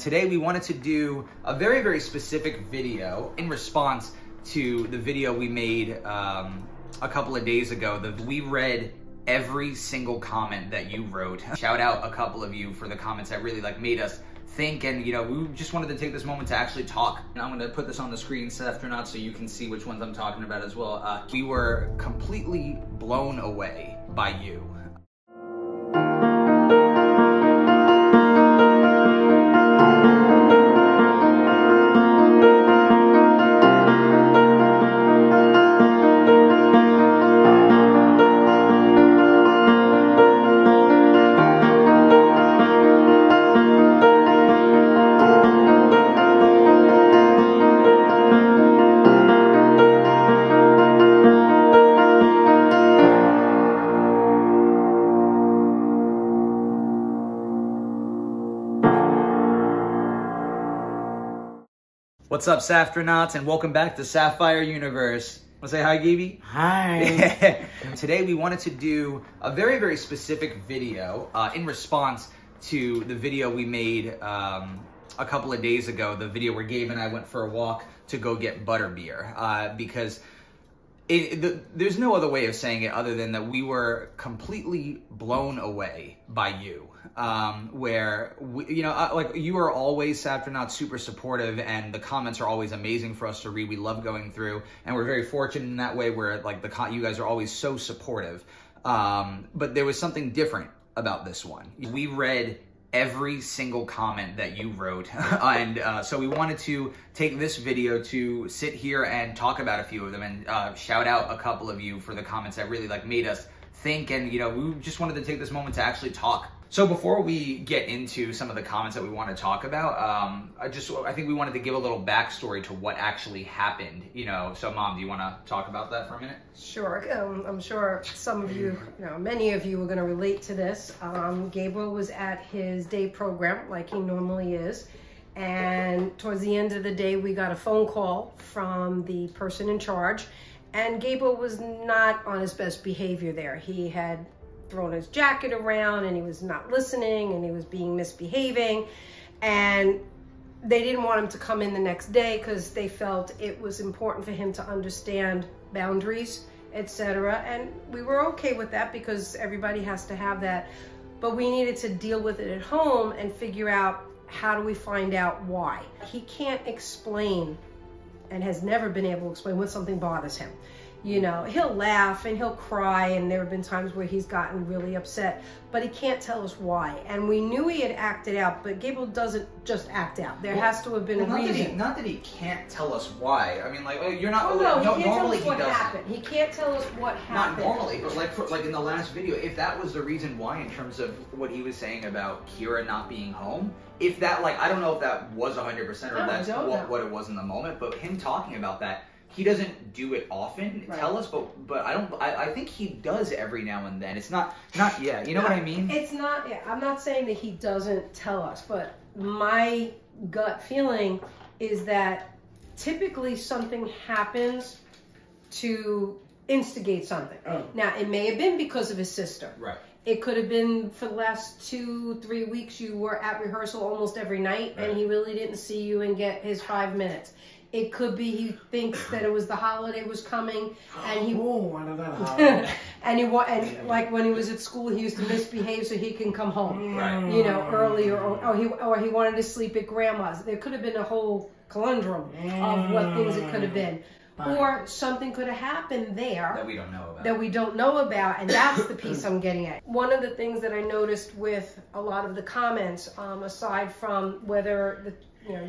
Today we wanted to do a very, very specific video in response to the video we made a couple of days ago. We read every single comment that you wrote. Shout out a couple of you for the comments that really made us think, and we just wanted to take this moment to actually talk. And I'm gonna put this on the screen, Saftronauts, so you can see which ones I'm talking about as well. We were completely blown away by you. What's up, Saftronauts, and welcome back to Sapphire Universe. Want to say hi, Gaby? Hi. Today we wanted to do a very, very specific video in response to the video we made a couple of days ago, the video where Gabe and I went for a walk to go get butterbeer, because there's no other way of saying it other than that we were completely blown away by you. Where you are always, Saftronauts, super supportive, and the comments are always amazing for us to read. We love going through, and we're very fortunate in that way where you guys are always so supportive. But there was something different about this one. We read every single comment that you wrote, and so we wanted to take this video to sit here and talk about a few of them, and shout out a couple of you for the comments that really made us think, and we just wanted to take this moment to actually talk. So before we get into some of the comments that we want to talk about, I think we wanted to give a little backstory to what actually happened. So Mom, do you want to talk about that for a minute? Sure. I'm sure some of you, many of you are going to relate to this. Gabriel was at his day program like he normally is. And towards the end of the day, we got a phone call from the person in charge. And Gabriel was not on his best behavior there. He had thrown his jacket around, and he was not listening, and he was being misbehaving, and they didn't want him to come in the next day because they felt it was important for him to understand boundaries, etc. And we were okay with that because everybody has to have that, but we needed to deal with it at home and figure out how do we find out why. He can't explain and has never been able to explain when something bothers him. He'll laugh and he'll cry, and there have been times where he's gotten really upset, but he can't tell us why. And we knew he had acted out, but Gabriel doesn't just act out. There has to have been a reason. Not that he can't tell us why. I mean, you're not. No, no, he can't normally tell us what he doesn't. happened. He can't tell us what happened. Not normally, but like in the last video, if that was the reason why, in terms of what he was saying about Kira not being home, if that I don't know if that was 100% or that's what it was in the moment, but him talking about that. He doesn't do it often, right. Tell us, but I think he does every now and then. It's not yeah, you know what I mean? It's not, yeah, I'm not saying that he doesn't tell us, but my gut feeling is that typically something happens to instigate something. Oh. Now, it may have been because of his sister. Right. It could have been for the last 2-3 weeks you were at rehearsal almost every night, right. And he really didn't see you and get his 5 minutes. It could be he thinks that it was the holiday was coming, and he and like when he was at school, he used to misbehave so he can come home, right. Earlier, or he wanted to sleep at grandma's. There could have been a whole conundrum of what things it could have been, or something could have happened there that we don't know about. That we don't know about, and that's the piece I'm getting at. One of the things that I noticed with a lot of the comments, aside from whether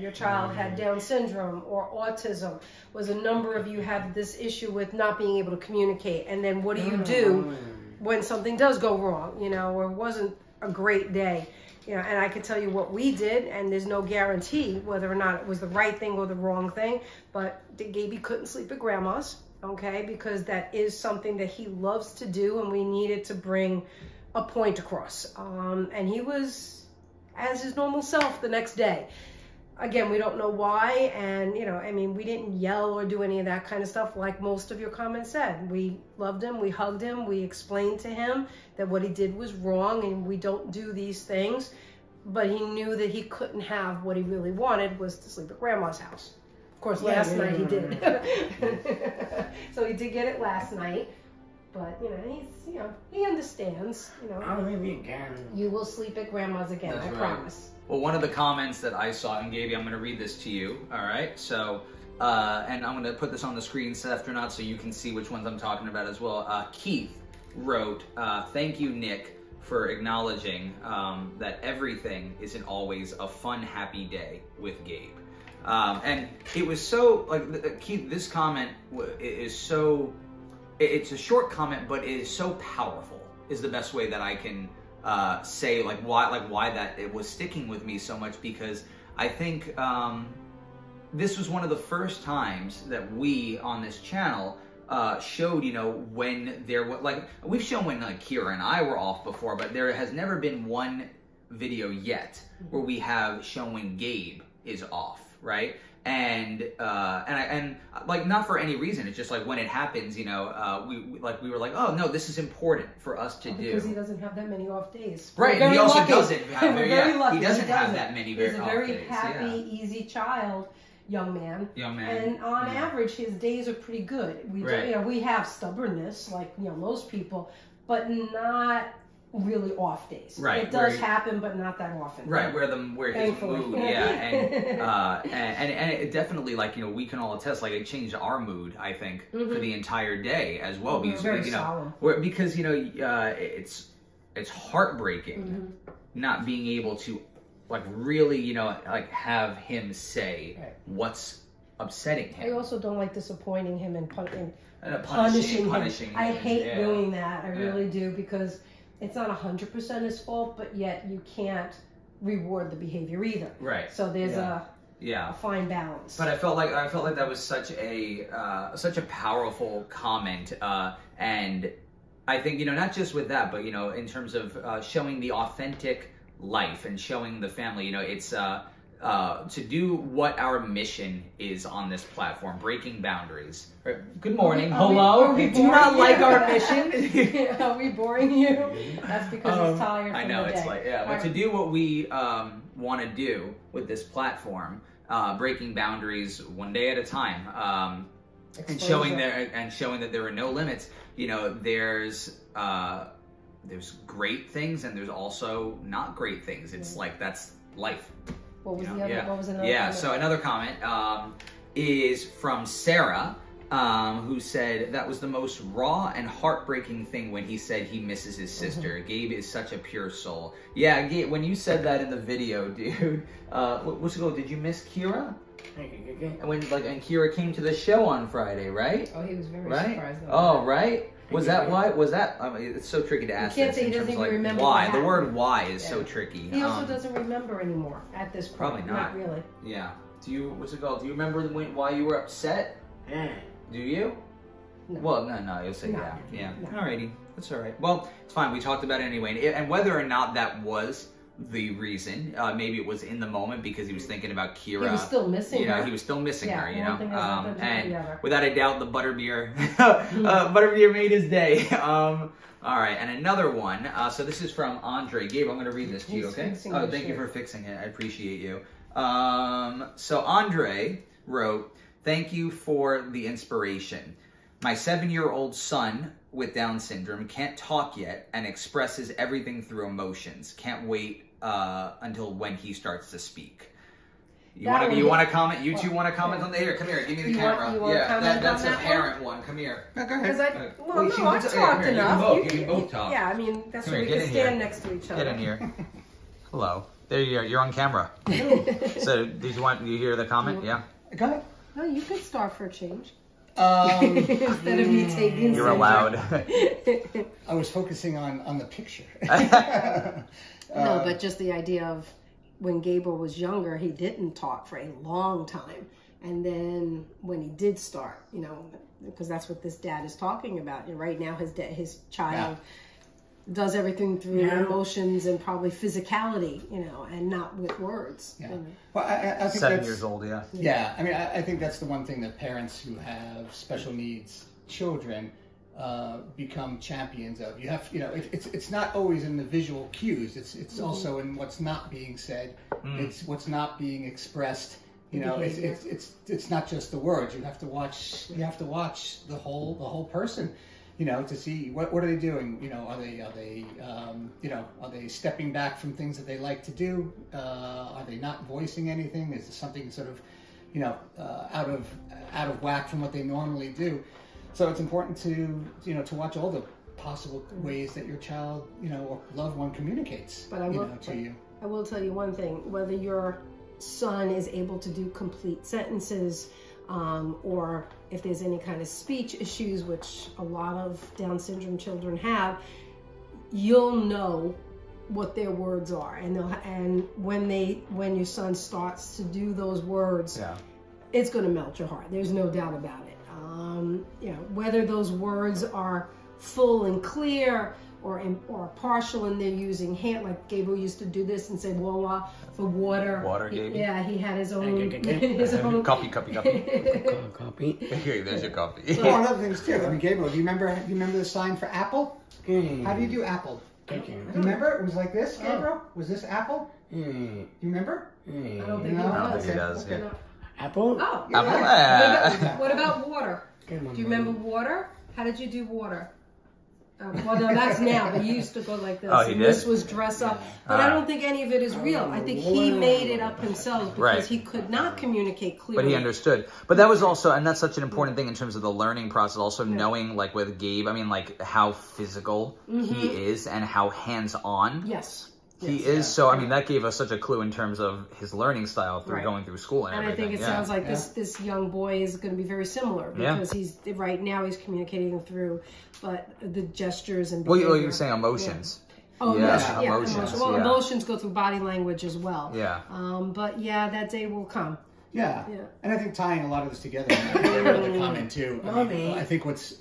your child had Down syndrome or autism, was a number of you had this issue with not being able to communicate. And then what do you do when something does go wrong, or it wasn't a great day? And I can tell you what we did, and there's no guarantee whether or not it was the right thing or the wrong thing, but Gaby couldn't sleep at grandma's, okay, because that is something that he loves to do, and we needed to bring a point across. And he was as his normal self the next day. Again, we don't know why, and we didn't yell or do any of that kind of stuff like most of your comments said. We loved him, we hugged him, we explained to him that what he did was wrong and we don't do these things. but he knew that he couldn't have what he really wanted was to sleep at Grandma's house. Of course, last night he did. So he did get it last night, but he understands. I'll leave you again. You will sleep at Grandma's again. That's I right. promise. Well, one of the comments that I saw, and Gaby, I'm going to read this to you. All right, so. And I'm going to put this on the screen, Saftronauts, so you can see which ones I'm talking about as well. Keith wrote, thank you, Nick, for acknowledging that everything isn't always a fun, happy day with Gabe. And it was so, like, Keith, this comment is so, it's a short comment, but it is so powerful, is the best way that I can say, why that it was sticking with me so much, because I think, this was one of the first times that we on this channel showed, when there was, we've shown when Kira and I were off before, but there has never been one video yet where we have shown when Gabe is off, right? And not for any reason. It's just like when it happens, we were like, oh no, this is important for us to do. Because he doesn't have that many off days. Right, and he also doesn't have We're very lucky. He doesn't have that many off days. He's a very happy, easy child. Young man. And on average, his days are pretty good. We have stubbornness, like most people, but not really off days. Right. It does happen, but not that often. Right. Where his mood, and it definitely, we can all attest, it changed our mood, I think, for the entire day as well. Because very solemn. Because it's heartbreaking not being able to. Really, have him say what's upsetting him. I also don't like disappointing him and punishing him. I hate doing that. I really do, because it's not 100% his fault, but yet you can't reward the behavior either. Right. So there's a fine balance. But I felt like that was such a powerful comment, and I think not just with that, but in terms of showing the authentic life and showing the family, it's to do what our mission is on this platform, breaking boundaries. Good morning. Hello. We do not like our mission. Are we boring you? That's because he's tired from I know, the it's day. but to do what we want to do with this platform, breaking boundaries one day at a time, and showing that there are no limits. There's great things, and there's also not great things. It's that's life. What was the other? What was another? Yeah. So another comment is from Sarah, who said that was the most raw and heartbreaking thing when he said he misses his sister. Gabe is such a pure soul. Yeah, Gabe, when you said that in the video, dude, did you miss Kira? And when and Kira came to the show on Friday, right? Oh, he was very surprised. Right. Was that why? I mean, it's so tricky to ask. You can't say he doesn't even remember why. The word "why" is so tricky. He also doesn't remember anymore at this point. Probably not. Not really. Yeah. Do you? What's it called? Do you remember why you were upset? Do you? No. Well, no. You'll say No. yeah. No. Alrighty, that's all right. Well, it's fine. We talked about it anyway, and whether or not that was the reason, maybe it was in the moment because he was thinking about Kira. He was still missing her. He was still missing her. One thing has nothing to do with And the other. without a doubt, the butterbeer, butterbeer made his day. All right, and another one. So this is from Andre. Gabe, I'm going to read this to you. Okay. Oh, thank you for fixing it. I appreciate you. So Andre wrote, "Thank you for the inspiration. My 7-year-old son with Down syndrome can't talk yet and expresses everything through emotions. Can't wait until when he starts to speak." You want to comment? You two want to comment on the here? Come here. Give me the camera. That's a parent one. Come here. No, go ahead. I've talked enough. You can both talk. Yeah, I mean, that's where we can stand next to each other. Get in here. Hello. There you are. You're on camera. So, did you hear the comment? Yeah. Go ahead. No, you could start for a change. Instead of me taking. You're allowed. I was focusing on the picture. No, but just the idea of when Gabriel was younger, he didn't talk for a long time. And then when he did start, because that's what this dad is talking about. And right now, his child does everything through emotions and probably physicality, and not with words. Yeah. Well, I think 7 years old, yeah. Yeah, I mean, I think that's the one thing that parents who have special needs children become champions of. You have, it's not always in the visual cues. It's also in what's not being said. It's what's not being expressed. It's not just the words. You have to watch the whole person, to see what are they doing. Are they stepping back from things that they like to do? Are they not voicing anything? Is there something sort of out of whack from what they normally do? So it's important to watch all the possible ways that your child or loved one communicates to you. I will tell you one thing: whether your son is able to do complete sentences, or if there's any kind of speech issues, which a lot of Down syndrome children have, you'll know what their words are, and when your son starts to do those words, it's going to melt your heart. There's no doubt about it. Whether those words are full and clear or partial, and they're using hand, like Gabriel used to do this and say "wawa" for water. Water, Gabriel. Yeah, he had his own. His own Coffee. Coffee. Here, there's your coffee. One of the things too. I mean, Gabriel, do you remember the sign for apple? How do you do apple? Do you remember? It was like this, Gabriel. Was this apple? Do you remember? I don't think he does. Yeah. Apple? Oh, Apple. Yeah. What about water? Do you remember water? How did you do water? Well, no, that's now, but he used to go like this. Oh, he did? This was dress up. But I don't think any of it is real. I think he made it up himself because he could not communicate clearly. But he understood. But that was also, and that's such an important thing in terms of the learning process, also knowing, like with Gabe, I mean, like how physical he is and how hands-on. Yes. He is, so I mean that gave us such a clue in terms of his learning style through going through school and everything. And I think it sounds like this young boy is going to be very similar because right now he's communicating through, but the gestures and behavior. Well, you were saying emotions. Oh, emotions. Emotions go through body language as well. Yeah. But yeah, that day will come. Yeah. And I think tying a lot of this together, another comment too. I think what's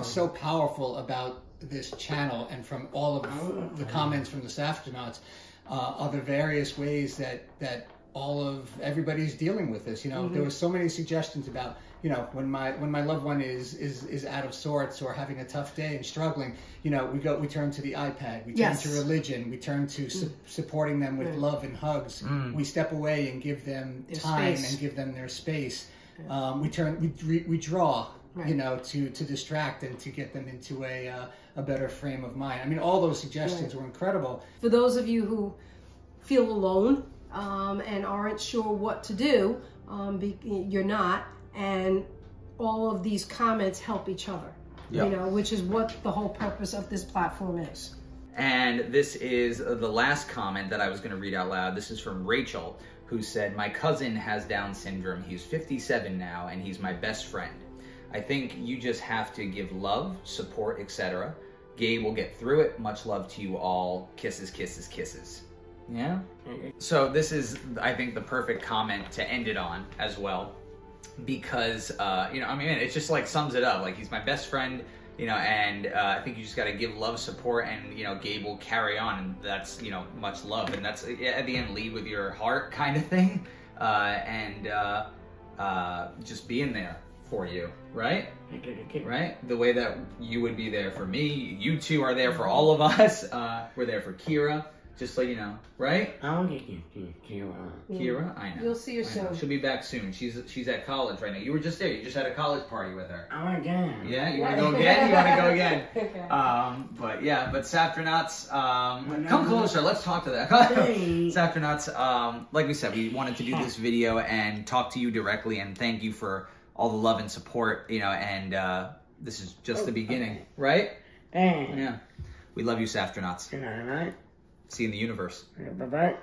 so powerful about this channel and from all of the comments from the Saftronauts are the various ways that all of everybody's dealing with this. There were so many suggestions about when my loved one is out of sorts or having a tough day and struggling, we turn to the iPad, we turn to religion, we turn to supporting them with love and hugs. We step away and give them their time and give them their space. We draw. To distract and to get them into a better frame of mind. I mean, all those suggestions were incredible. For those of you who feel alone and aren't sure what to do, you're not, and all of these comments help each other, which is what the whole purpose of this platform is. And this is the last comment that I was going to read out loud. This is from Rachel, who said, "My cousin has Down syndrome. He's 57 now, and he's my best friend. I think you just have to give love, support, etc. Gabe will get through it. Much love to you all. Kisses, kisses, kisses." Yeah? So this is, I think, the perfect comment to end it on as well. Because, it just like sums it up. Like, he's my best friend, and I think you just got to give love, support, and, Gabe will carry on. And that's, much love. And that's, at the end, lead with your heart kind of thing. Just being there for you, right? Right? The way that you would be there for me, you two are there for all of us. We're there for Kira, just so you know, right? I'll get you, Kira. Kira, I know. You'll see her soon. She'll be back soon. She's at college right now. You were just there. You just had a college party with her. Oh, again. Yeah, you want to go again? You want to go again? But Saftronauts, come closer. Let's talk to that. Saftronauts, like we said, we wanted to do this video and talk to you directly and thank you for all the love and support, and this is just the beginning, right? Yeah. We love you, Saftronauts. Good night. See you in the universe. Bye-bye.